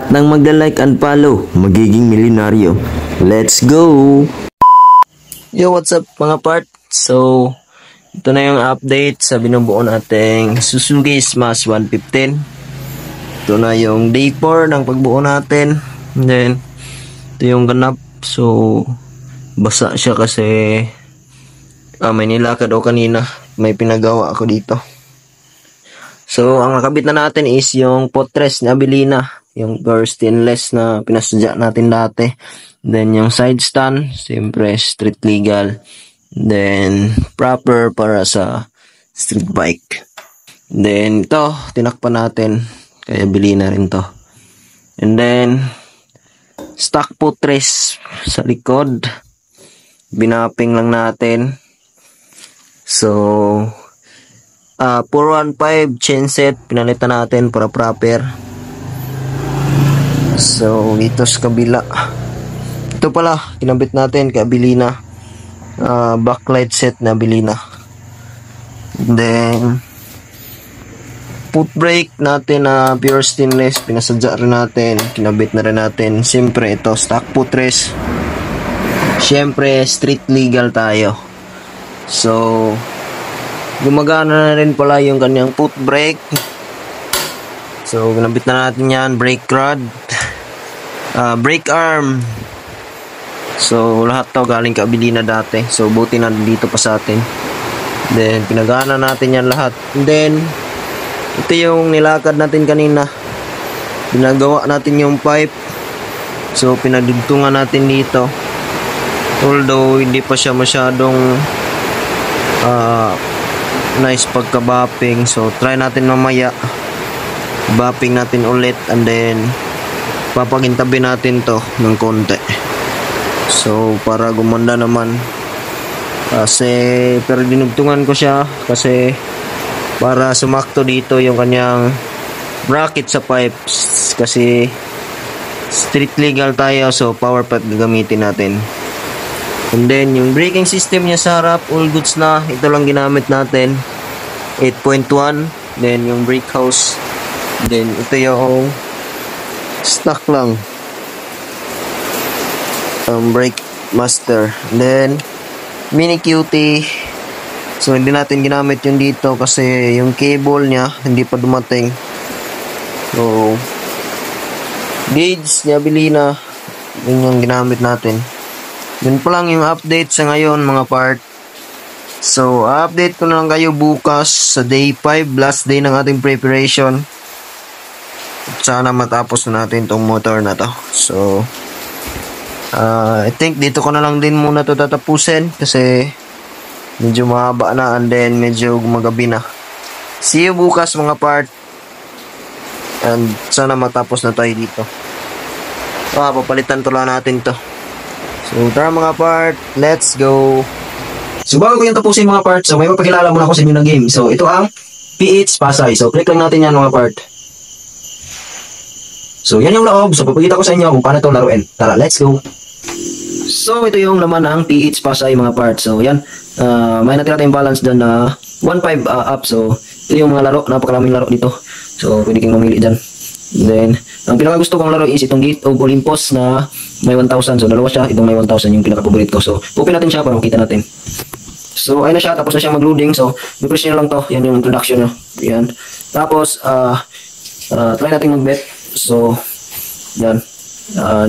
nang magla-like and follow, magiging milyonaryo. Let's go! Yo, what's up mga part? So, ito na yung update sa binubuo nating Suzuki Smash 115. Ito na yung day 4 ng pagbuo natin. And then, ito yung ganap. So, basa siya kasi may nilakad ako kanina. May pinagawa ako dito. So, ang nakabit na natin is yung potres ni Abilina. Yung pure stainless na pinasadya natin dati. Then, yung side stand, siyempre street legal. Then, proper para sa street bike. Then, ito, tinakpan natin. Kaya bili na rin to. And then, stock potres sa likod. Binaping lang natin. So, 415 chain set. Pinalitan natin para proper. So, ito sa kabila. Ito pala, kinabit natin kay Abilina. Backlight set na Abilina. Then, foot brake natin na pure stainless. Pinasadya rin natin. Kinabit na rin natin. Siyempre, ito, stock footrest. Siyempre, street legal tayo. So, gumagana na rin pala yung kanyang foot brake. So, kinabit na natin yan. Brake rod. Brake arm. So, lahat to galing kay Abilina dati. So, buti na dito pa sa atin. Then, pinagana natin yan lahat. And then, ito yung nilakad natin kanina. Pinagawa natin yung pipe. So, pinadugtungan natin dito. Although, hindi pa siya masyadong nice pagka-bapping. So, try natin mamaya. Bapping natin ulit. And then, papagintabi natin to ng konti. So, para gumanda naman. Pero dinugtungan ko siya kasi para sumakto dito yung kanyang bracket sa pipes. Kasi street legal tayo, so power pipe gagamitin natin. And then, yung braking system niya sa harap, all goods na. Ito lang ginamit natin. 8.1. Then, yung brake house. Then, ito yung stock lang. Brake master. And then, mini QT. So, hindi natin ginamit yung dito kasi yung cable niya hindi pa dumating. So, gauge niya Abilina. Yun yung ginamit natin. Yun pa lang yung update sa ngayon mga part. So, update ko na lang kayo bukas sa day 5, last day ng ating preparation. Sana matapos na natin tong motor na to. So, I think dito ko na lang din muna to tatapusin kasi medyo mahaba na and then medyo gumagabi na. See you bukas mga part. And sana matapos na tayo dito. Papalitan to lang natin to. So tara mga part, let's go. So bago ko yung tapusin mga part, so may mapakilala muna ako sa inyo ng game. So ito ang PH Pasay. So click lang natin yan mga part. So yan yung loob. So papakita ko sa inyo kung paano ito laruin. Tara, let's go. So ito yung laman ng PH Pasay mga part. So yan, may natira tayong balance dyan na 1.5 up. So ito yung mga laro, napakaraming laro dito. So pwede kang mamili dyan. Then ang pinakagusto kong laro is itong Gate of Olympus na may 1,000. So dalawa siya, itong may 1,000 yung pinaka-favorite ko. So open natin siya para makita natin. So ayun na siya, tapos na siyang mag-loading. So i-press nyo lang to, yan yung introduction nyo. Yan. Tapos try natin mag-bet. So yan,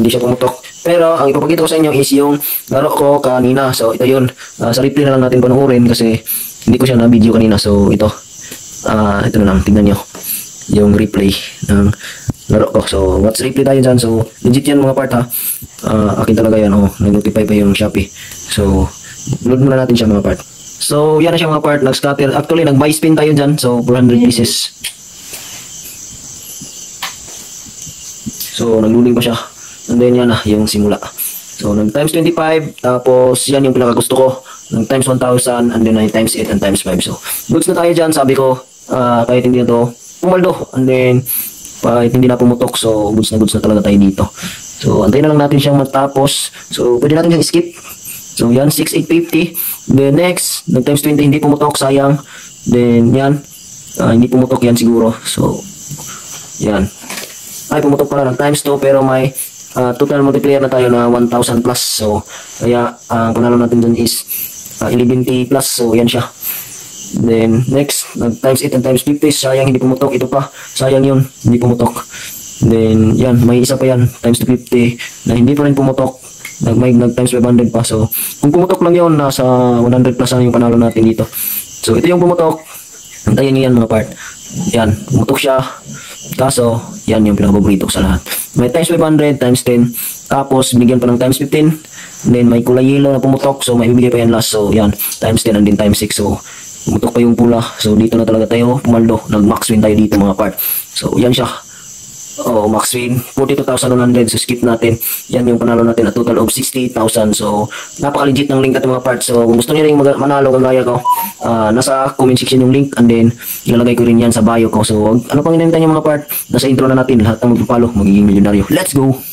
hindi siya pumutok. Pero ang ipapakita ko sa inyo is yung laro ko kanina. So ito yun, sa replay na lang natin panoorin kasi hindi ko siya na-video kanina. So ito na lang, tignan nyo yung replay ng laro ko. So watch replay tayo dyan. So legit yan mga part ha. Akin talaga yan. Nag-notify pa yung Shopee. So load muna natin siya mga part. So yan na siya mga part. Nag-scatter. Actually nag-buy spin tayo dyan. So 400 pieces. So nag-loading pa siya. And then yan na yung simula. So nag times 25. Tapos yan yung pinakagusto ko. Nag times 1,000. And then times 8 and times 5. So goods na tayo dyan. Sabi ko kahit hindi na to pumaldo. And then kahit hindi na pumutok. So goods na talaga tayo dito. So antayin na lang natin siyang matapos. So pwede natin siyang skip. So yan 6,850. Then next nag times 20 hindi pumutok, sayang. Then yan hindi pumutok yan siguro. So yan Ay, pumutok pala ng times 2 pero may total multiplier na tayo na 1,000 plus. So, kaya ang panalo natin dun is 11K plus. So, yan siya. Then, next, times 8 and times 50. Sayang hindi pumutok. Ito pa. Sayang yun. Hindi pumutok. Then, yan. May isa pa yan. Times 250 na hindi pa rin pumutok. Nag-times 500 pa. So, kung pumutok lang yun, nasa 100 plus na yung panalo natin dito. So, ito yung pumutok. Antayin nyo yan mga part. Yan. Pumutok siya. Kaso, yan yung pinakapaborito ko sa lahat. May times 500, times 10. Tapos, bigyan pa ng times 15. And then, may kulay yellow na pumutok. So, may bibigay pa yan last. So, yan. Times 10 and then times 6. So, pumutok pa yung pula. So, dito na talaga tayo pumaldo. Nag-max win tayo dito mga part. So, yan siya. Oh, max win. 42,100. So, skip natin. Yan yung panalo natin. A total of 68,000. So, napaka-legit ng link natin mga part. So, kung gusto niyo rin manalo kagaya ko, nasa comment section yung link. And then, ilalagay ko rin yan sa bio ko. So, ano pang inantay niyo mga part? Nasa intro na natin. Lahat ng magpapalo, magiging milyonaryo. Let's go!